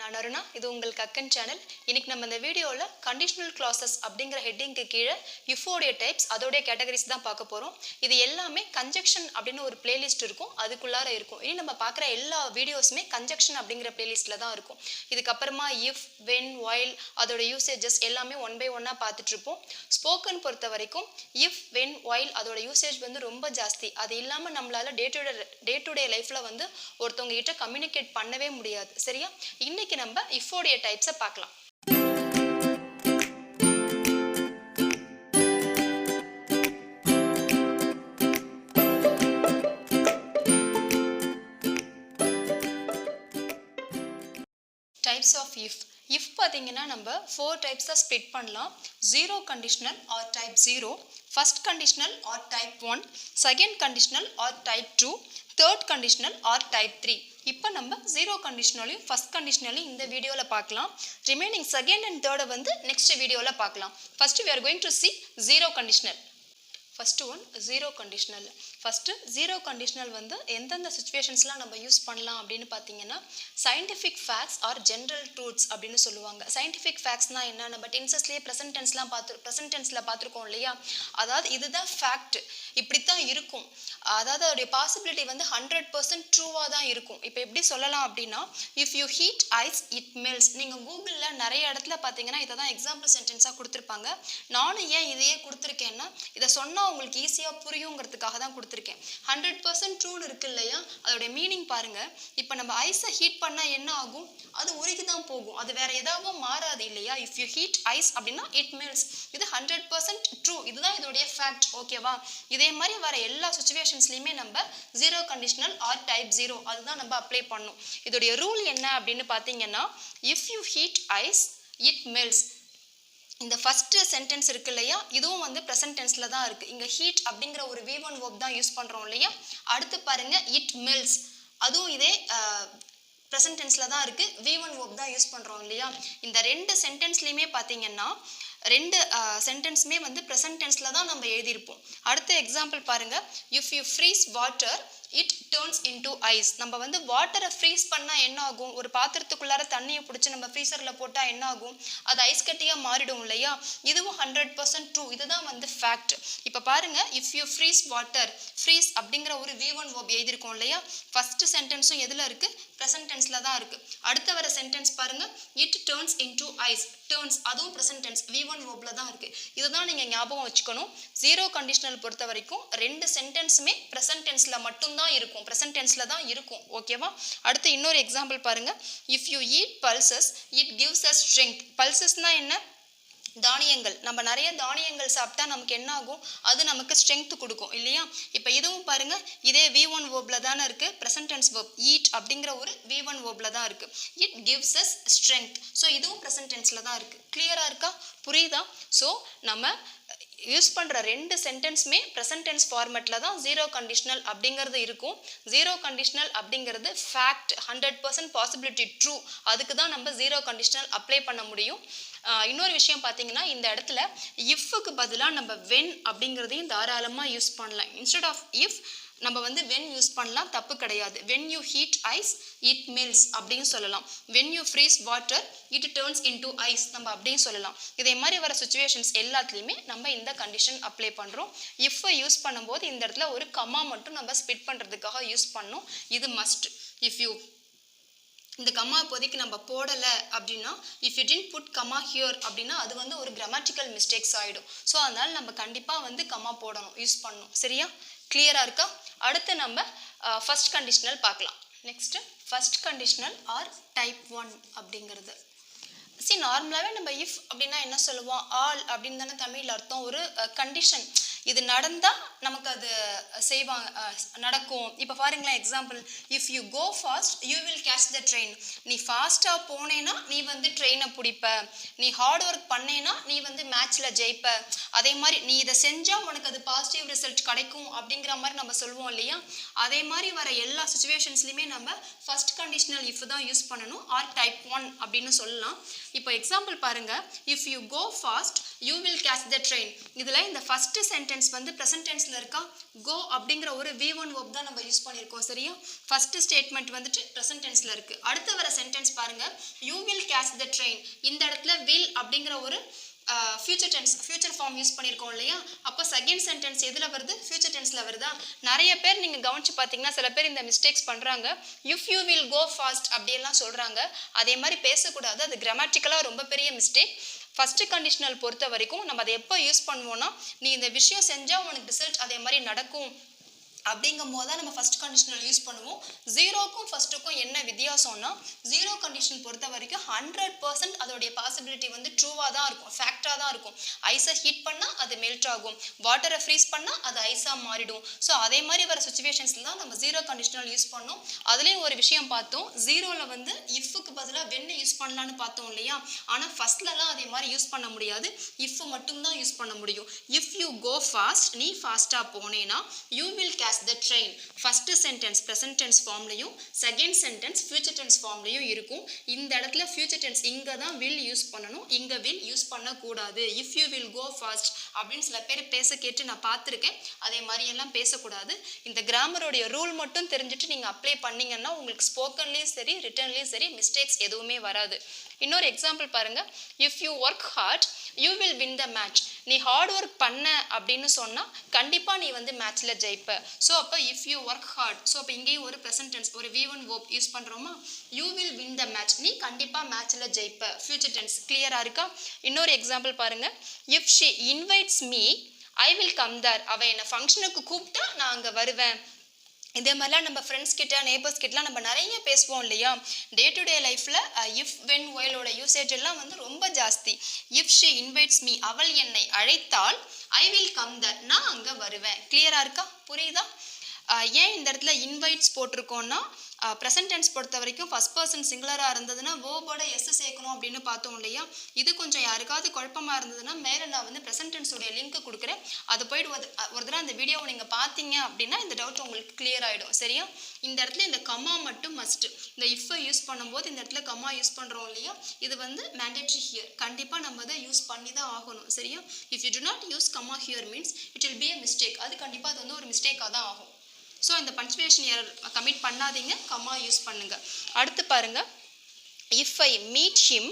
நான் அருணா, இது உங்கள் கக்கன் சேனல். இன்னைக்கு நம்ம இந்த வீடியோவில் கண்டிஷனல் கிளாஸஸ் அப்படிங்கிற ஹெட்டிங்க்கு கீழே இஃபோடைய டைப்ஸ் அதோடைய கேட்டகரிஸ் தான் பார்க்க போகிறோம். இது எல்லாமே கன்ஜெக்ஷன் அப்படின்னு ஒரு பிளேலிஸ்ட் இருக்கும், அதுக்குள்ளார இருக்கும். இனி நம்ம பார்க்குற எல்லா வீடியோஸுமே கன்ஜெக்ஷன் அப்படிங்கிற பிளேலிஸ்ட்டில் தான் இருக்கும். இதுக்கப்புறமா இஃப், வென், வைல் அதோட யூசேஜஸ் எல்லாமே ஒன் பை ஒன்னாக பார்த்துட்ருப்போம். ஸ்போக்கன் பொறுத்த வரைக்கும் இஃப், வென், வைல் அதோட யூசேஜ் வந்து ரொம்ப ஜாஸ்தி. அது இல்லாமல் நம்மளால் டே டு டே லைஃப்பில் வந்து ஒருத்தவங்க கிட்ட கம்யூனிகேட் பண்ணவே முடியாது. சரியா? இன்னைக்கு நம்ம இஃபோடைய டைப்ஸை பார்க்கலாம். Types of if. இஃப் பார்த்தீங்கன்னா நம்ம 4 டைப்ஸாக ஸ்ப்ளிட் பண்ணலாம். Zero conditional or type 0, first conditional or type 1, second conditional or type 2, third conditional or type 3. இப்போ நம்ம ஜீரோ கண்டிஷனலையும் ஃபர்ஸ்ட் கண்டிஷனலையும் இந்த வீடியோவில் பார்க்கலாம். ரிமைனிங் செகண்ட் அண்ட் தேர்டை வந்து நெக்ஸ்ட் வீடியோவில் பார்க்கலாம். First we are going to see zero conditional. First one zero conditional. First zero conditional வந்து எந்தெந்த சுச்சுவேஷன்ஸ்லாம் நம்ம யூஸ் பண்ணலாம் அப்படின்னு பார்த்தீங்கன்னா, scientific facts or general truths அப்படின்னு சொல்லுவாங்க. சயின்டிஃபிக் ஃபேக்ட்ஸ்னால் என்ன? நம்ம டென்சஸ்லேயே ப்ரெசன்ட் டென்ஸில் பார்த்துருக்கோம் இல்லையா? அதாவது இதுதான் ஃபேக்ட், இப்படி தான் இருக்கும். அதாவது அதோடைய பாசிபிலிட்டி வந்து 100% ட்ரூவாக தான் இருக்கும். இப்போ எப்படி சொல்லலாம் அப்படின்னா, if you heat ice it melts. நீங்கள் கூகுளில் நிறைய இடத்துல பார்த்தீங்கன்னா இதை தான் எக்ஸாம்பிள் சென்டென்ஸாக கொடுத்துருப்பாங்க. நானும் ஏன் இதையே கொடுத்துருக்கேன்னா, இதை சொன்னால் உங்களுக்கு ஈஸியாக புரியுங்கிறதுக்காக தான் கொடுத்துருக்கேன். 100% ட்ரூன்னு இருக்கு இல்லையா? அதோடைய மீனிங் பாருங்கள். இப்போ நம்ம ஐஸை ஹீட் பண்ணால் என்ன ஆகும்? அது உருகி தான் போகும், அது வேற ஏதாவது மாறாது இல்லையா? இஃப் யூ ஹீட் ஐஸ் அப்படின்னா இட் மெல்ஸ். இது 100% ட்ரூ, இதுதான் இதோடைய ஃபேக்ட். ஓகேவா? இதே மாதிரி வர எல்லா சுச்சுவேஷன்ஸ்லையுமே நம்ம ஜீரோ கண்டிஷனல் ஆர் டைப் 0 அதுதான் நம்ம அப்ளை பண்ணணும். இதோடைய ரூல் என்ன அப்படின்னு பார்த்தீங்கன்னா, if you heat ice it melts. இந்த ஃபர்ஸ்ட் சென்டென்ஸ் இருக்கு இல்லையா, இதுவும் வந்து ப்ரெசன்ட் டென்ஸில் தான் இருக்குது. இங்கே ஹீட் அப்படிங்கிற ஒரு V1 verb தான் யூஸ் பண்ணுறோம் இல்லையா? அடுத்து பாருங்கள் இட் மெல்ஸ், அதுவும் இதே ப்ரெசன்ட் டென்ஸில் தான் இருக்குது, V1 verb தான் யூஸ் பண்ணுறோம் இல்லையா? இந்த ரெண்டு சென்டென்ஸ்லையுமே பார்த்தீங்கன்னா ரெண்டு சென்டென்ஸுமே வந்து ப்ரெசன்ட் டென்ஸில் தான் நம்ம எழுதியிருப்போம். அடுத்த எக்ஸாம்பிள் பாருங்கள். If you freeze water it turns into ice. நம்ம வந்து வாட்டரை ஃப்ரீஸ் பண்ணால் என்ன ஆகும்? ஒரு பாத்திரத்துக்குள்ளார தண்ணியை பிடிச்சி நம்ம ஃப்ரீசரில் போட்டால் என்ன ஆகும்? அது ஐஸ் கட்டியாக மாறிடும் இல்லையா? இதுவும் 100% ட்ரூ, இதுதான் வந்து ஃபேக்ட். இப்போ பாருங்கள், if you freeze water, freeze அப்படிங்கிற ஒரு V1 verb எழுதியிருக்கோம் இல்லையா? ஃபர்ஸ்ட் சென்டென்ஸும் எதில் இருக்குது? ப்ரெசன்ட் டென்ஸில் தான் இருக்குது. அடுத்த வர சென்டென்ஸ் பாருங்கள், it turns into ice. Turns அதுவும் ப்ரெசன்ட் டென்ஸ் V1 verbல தான் இருக்குது. இதுதான் நீங்கள் ஞாபகம் வச்சுக்கணும். ஜீரோ கண்டிஷனல் பொறுத்த வரைக்கும் ரெண்டு சென்டென்ஸுமே ப்ரெசன்ட் டென்ஸில் மட்டும்தான் இருக்கும், ப்ரெசன்ட் டென்ஸில் தான் இருக்கும். ஓகேவா? அடுத்து இன்னொரு எக்ஸாம்பிள் பாருங்கள். If you eat pulses it gives us strength. பல்சஸ்னால் என்ன? தானியங்கள். நம்ம நிறைய தானியங்கள் சாப்பிட்டா நமக்கு என்ன ஆகும்? அது நமக்கு ஸ்ட்ரென்த் கொடுக்கும் இல்லையா? இப்போ இதுவும் பாருங்கள், இதே V1 verb தானே இருக்குது, ப்ரெசன்ட் டென்ஸ் verb. ஈட் அப்படிங்கிற ஒரு V1 verb தான் இருக்குது. It gives as strength. So இதுவும் ப்ரெசன்ட் டென்ஸில் தான் இருக்குது. கிளியராக இருக்கா? புரியுதா? ஸோ நம்ம யூஸ் பண்ணுற ரெண்டு சென்டென்ஸுமே ப்ரெசன்ட் டென்ஸ் ஃபார்மேட்டில் தான் ஜீரோ கண்டிஷனல் அப்படிங்கிறது இருக்கும். ஜீரோ கண்டிஷனல் அப்படிங்கிறது ஃபேக்ட், 100% பாசிபிலிட்டி ட்ரூ, அதுக்கு தான் நம்ம ஜீரோ கண்டிஷனல் அப்ளை பண்ண முடியும். இன்னொரு விஷயம் பார்த்தீங்கன்னா, இந்த இடத்துல இஃப்க்கு பதிலாக நம்ம வென் அப்படிங்கிறதையும் தாராளமாக யூஸ் பண்ணலாம். இன்ஸ்டெட் ஆஃப் இஃப் நம்ம வந்து வென் யூஸ் பண்ணலாம், தப்பு கிடையாது. When you heat ice it melts அப்படின்னு சொல்லலாம். When you freeze water it turns into ice நம்ம அப்படின்னு சொல்லலாம். இதே மாதிரி வர சுச்சுவேஷன்ஸ் எல்லாத்துலேயுமே நம்ம இந்த கண்டிஷன் அப்ளை பண்ணுறோம். இஃப்பை யூஸ் பண்ணும்போது இந்த இடத்துல ஒரு கமா மட்டும் நம்ம ஸ்பிட் பண்ணுறதுக்காக யூஸ் பண்ணோம். இது மஸ்ட். இஃப் யூ இந்த கம்மா இப்போதைக்கு நம்ம போடலை அப்படின்னா, if you didn't put comma here அப்படின்னா அது வந்து ஒரு கிராமட்டிக்கல் மிஸ்டேக்ஸ் ஆகிடும். ஸோ அதனால் நம்ம கண்டிப்பாக வந்து கம்மா போடணும், யூஸ் பண்ணணும். சரியா? கிளியராக இருக்கா? அடுத்து நம்ம ஃபர்ஸ்ட் கண்டிஷனல் பார்க்கலாம். Next first conditional or type 1 அப்படிங்கிறது. நார்மலாகவே நம்ம இஃப் அப்படின்னா என்ன சொல்லுவோம்? ஆல் அப்படின்னு தானே தமிழ் அர்த்தம். ஒரு கண்டிஷன், இது நடந்தால் நமக்கு அது செய்வாங்க, நடக்கும். இப்போ பாருங்களேன் example, if you go fast you will catch the train. நீ ஃபாஸ்ட்டாக போனேன்னா நீ வந்து ட்ரெயினை பிடிப்ப. நீ ஹார்ட் ஒர்க் பண்ணேன்னா நீ வந்து மேட்ச்சில் ஜெயிப்ப. அதே மாதிரி நீ இதை செஞ்சால் உனக்கு அது பாசிட்டிவ் ரிசல்ட் கிடைக்கும் அப்படிங்கிற மாதிரி நம்ம சொல்லுவோம் இல்லையா? அதே மாதிரி வர எல்லா சுச்சுவேஷன்ஸ்லையுமே நம்ம ஃபர்ஸ்ட் கண்டிஷனல் இஃப் தான் யூஸ் பண்ணணும், ஆர் டைப் 1 அப்படின்னு சொல்லலாம். இப்போ எக்ஸாம்பிள் பாருங்கள். If you go fast you will catch the train. இதில் இந்த ஃபர்ஸ்ட் சென்டென்ஸ் சென்டென்ஸ் வந்து ப்ரெசன்ட் டென்ஸில் இருக்கா, கோ அப்படிங்கிற ஒரு V1 verb தான் நம்ம யூஸ் பண்ணியிருக்கோம். சரியா? ஃபர்ஸ்ட் ஸ்டேட்மெண்ட் வந்துட்டு ப்ரெசன்ட் டென்ஸில் இருக்குது. அடுத்து வர சென்டென்ஸ் பாருங்கள், you will catch the train. இந்த இடத்துல வில் அப்படிங்கிற ஒரு future tense future form use பண்ணியிருக்கோம் இல்லையா? அப்போ செகண்ட் சென்டென்ஸ் எதில் வருது? ஃபியூச்சர் டென்ஸில் வருதா? நிறைய பேர் நீங்கள் கவனிச்சு பார்த்தீங்கன்னா சில பேர் இந்த மிஸ்டேக்ஸ் பண்ணுறாங்க. If you will go fast அப்படியெல்லாம் சொல்கிறாங்க. அதே மாதிரி பேசக்கூடாது. அது கிராமட்டிக்கலாக ரொம்ப பெரிய மிஸ்டேக். ஃபஸ்ட்டு கண்டிஷனல் பொறுத்த வரைக்கும் நம்ம அதை எப்போ யூஸ் பண்ணுவோன்னா, நீ இந்த விஷயம் செஞ்சால் உனக்கு ரிசல்ட் அதே மாதிரி நடக்கும் அப்படிங்கும் போது தான் நம்ம ஃபஸ்ட் கண்டிஷனல் யூஸ் பண்ணுவோம். ஜீரோக்கும் ஃபஸ்ட்டுக்கும் என்ன வித்தியாசம்னா, ஜீரோ கண்டிஷன் பொறுத்த வரைக்கும் 100% அதோடைய பாசிபிலிட்டி வந்து ட்ரூவாக தான் இருக்கும், ஃபேக்டாக தான் இருக்கும். ஐஸை ஹீட் பண்ணால் அது மெல்ட் ஆகும், வாட்டரை ஃப்ரீஸ் பண்ணால் அது ஐஸாக மாறிடும். ஸோ அதே மாதிரி வர சுச்சுவேஷன்ஸில் தான் நம்ம ஜீரோ கண்டிஷனல் யூஸ் பண்ணோம். அதுலேயும் ஒரு விஷயம் பார்த்தோம், ஜீரோவில் வந்து இஃப்க்கு பதிலாக வென் யூஸ் பண்ணலான்னு பார்த்தோம் இல்லையா? ஆனால் ஃபஸ்ட்லலாம் அதே மாதிரி யூஸ் பண்ண முடியாது, இஃப் மட்டும்தான் யூஸ் பண்ண முடியும். இஃப் யூ கோ ஃபாஸ்ட், நீ ஃபாஸ்ட்டாக போனேன்னா you will catch the train. First sentence present tense ஃபார்ம்லையும் செகண்ட் சென்டென்ஸ் future tense ஃபார்ம்லையும் இருக்கும். இந்த இடத்துல future tense இங்கே தான் will யூஸ் பண்ணணும், இங்கே will யூஸ் பண்ணக்கூடாது. if you will go fast அப்படின்னு சில பேர் பேச கேட்டு நான் பார்த்துருக்கேன். அதே மாதிரி எல்லாம் பேசக்கூடாது. இந்த கிராமரோடைய ரூல் மட்டும் தெரிஞ்சுட்டு நீங்கள் அப்ளை பண்ணிங்கன்னா உங்களுக்கு ஸ்போக்கன்லேயும் சரி ரிட்டன்லேயும் சரி மிஸ்டேக்ஸ் எதுவுமே வராது. இன்னொரு எக்ஸாம்பிள் பாருங்கள், if you work hard you will win the match. நீ ஹார்ட் ஒர்க் பண்ண அப்படின்னு சொன்னால் கண்டிப்பாக நீ வந்து மேட்ச்சில் ஜெயிப்ப. ஸோ அப்போ if you work hard, so அப்போ இங்கேயும் ஒரு ப்ரெசன்ட் டென்ஸ் ஒரு V1 verb யூஸ் பண்ணுறோமா, you will win the match, நீ கண்டிப்பாக மேட்ச்சில் ஜெயிப்ப. ஃபியூச்சர் டென்ஸ் கிளியராக இருக்கா? இன்னொரு எக்ஸாம்பிள் பாருங்கள், if she invites me I will come there. அவள் என்னை ஃபங்க்ஷனுக்கு கூப்பிட்டா நான் அங்கே வருவேன். இதே மாதிரிலாம் நம்ம ஃப்ரெண்ட்ஸ் கிட்ட நெய்பர்ஸ் கிட்டலாம் நம்ம நிறைய பேசுவோம் இல்லையா? டே டு டே லைஃப்பில் இஃப் வென் ஒயிலோட யூசேஜ் எல்லாம் வந்து ரொம்ப ஜாஸ்தி. இஃப் ஷி இன்வைட்ஸ் மீ, அவள் என்னை அழைத்தால் ஐ வில் கம் தட், நான் அங்கே வருவேன். கிளியராக இருக்கா? புரியுதா? ஏன் இந்த இடத்துல இன்வைட்ஸ் போட்டிருக்கோன்னா, ப்ரெசன்ட் டென்ஸ் பொறுத்த வரைக்கும் ஃபர்ஸ்ட் பர்சன் சிங்குலராக இருந்ததுன்னா வேர்போட எஸ் சேர்க்கணும் அப்படின்னு பார்த்தோம் இல்லையா? இது கொஞ்சம் யாருக்காவது குழப்பமாக இருந்ததுன்னா மேலே நான் வந்து ப்ரெசன்ட் டென்ஸோடைய லிங்க் கொடுக்குறேன், அது போய்ட்டு ஒரு தடவை அந்த வீடியோவை நீங்கள் பார்த்தீங்க அப்படின்னா இந்த டவுட் உங்களுக்கு கிளியர் ஆகிடும். சரியா? இந்த இடத்துல இந்த கம்மா மட்டும் மஸ்ட்டு. இந்த இஃப்பை யூஸ் பண்ணும்போது இந்த இடத்துல கம்மா யூஸ் பண்ணுறோம் இல்லையா? இது வந்து மேண்டேட்ரி ஹியர், கண்டிப்பாக நம்ம அதை யூஸ் பண்ணி தான் ஆகணும். சரியா? If you to not use comma here means it will be a mistake. அது கண்டிப்பாக அது வந்து ஒரு மிஸ்டேக்காக தான் ஆகும். ஸோ இந்த பஞ்சுவேஷன் எரர் கமிட் பண்ணாதீங்க, கம்மா யூஸ் பண்ணுங்க. அடுத்து பாருங்க, இஃப் ஐ மீட் ஹிம்,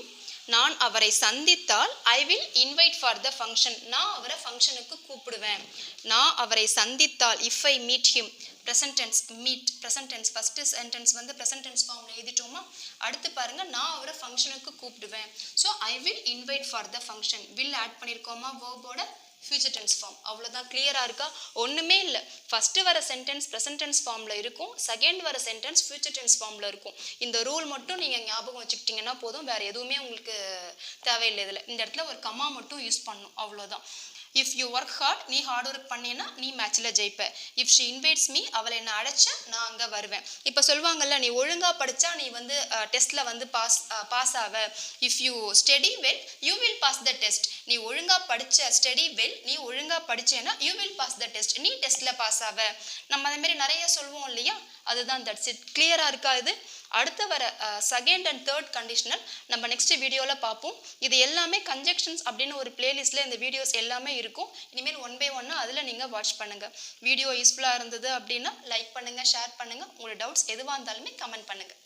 நான் அவரை சந்தித்தால் I will invite for the function, நான் அவரை ஃபங்க்ஷனுக்கு கூப்பிடுவேன். நான் அவரை சந்தித்தால், if I meet him, present tense meet present tense first sentence வந்து ப்ரெசன்ட் டென்ஸ் ஃபார்மில் எழுதிட்டோமா? அடுத்து பாருங்க, நான் அவரை ஃபங்க்ஷனுக்கு கூப்பிடுவேன். So I will invite for the function, will add பண்ணியிருக்கோமா வேர்போட ஃபியூச்சர் டென்ஸ் ஃபார்ம். அவ்வளோதான். கிளியராக இருக்கா? ஒன்றுமே இல்லை. ஃபஸ்ட்டு வர சென்டென்ஸ் ப்ரெசன்ட் டென்ஸ் ஃபார்மில் இருக்கும், செகண்ட் வர சென்டென்ஸ் ஃபியூச்சர் டென்ஸ் ஃபார்மில் இருக்கும். இந்த ரூல் மட்டும் நீங்கள் ஞாபகம் வச்சுக்கிட்டிங்கன்னா போதும், வேறு எதுவுமே உங்களுக்கு தேவையில்லை. இதில் இந்த இடத்துல ஒரு கம்மா மட்டும் யூஸ் பண்ணணும், அவ்வளோதான். இஃப் யூ ஒர்க் ஹார்ட், நீ ஹார்ட் ஒர்க் பண்ணினா நீ மேட்ச்சில் ஜெயிப்ப. இஃப் ஷி இன்வைட்ஸ் மீ, அவளை என்னை அழைச்சா நான் அங்கே வருவேன். இப்போ சொல்லுவாங்கல்ல, நீ ஒழுங்காக படித்தா நீ வந்து டெஸ்ட்டில் வந்து பாஸ் ஆவ. If you study well you will pass the test. நீ ஒழுங்காக படித்த ஸ்டடி வெல், நீ ஒழுங்காக படித்தேன்னா you will pass the test, நீ டெஸ்ட்டில் பாஸ் ஆவ. நம்ம அதேமாரி நிறைய சொல்லுவோம் இல்லையா? அதுதான் தட்ஸ் இட். கிளியராக இருக்கா? இது அடுத்து வர செகண்ட் அண்ட் தேர்ட் கண்டிஷனல் நம்ம நெக்ஸ்ட் வீடியோவில் பார்ப்போம். இது எல்லாமே கன்ஜெக்ஷன்ஸ் அப்படின்னு ஒரு பிளேலிஸ்ட்டில் இந்த வீடியோஸ் எல்லாமே இருக்கும். இனிமேல் 1 by 1 அதில் நீங்கள் வாட்ச் பண்ணுங்கள். வீடியோ யூஸ்ஃபுல்லாக இருந்தது அப்படின்னா லைக் பண்ணுங்கள், ஷேர் பண்ணுங்கள். உங்களோட டவுட்ஸ் எதுவாக இருந்தாலுமே கமெண்ட் பண்ணுங்கள்.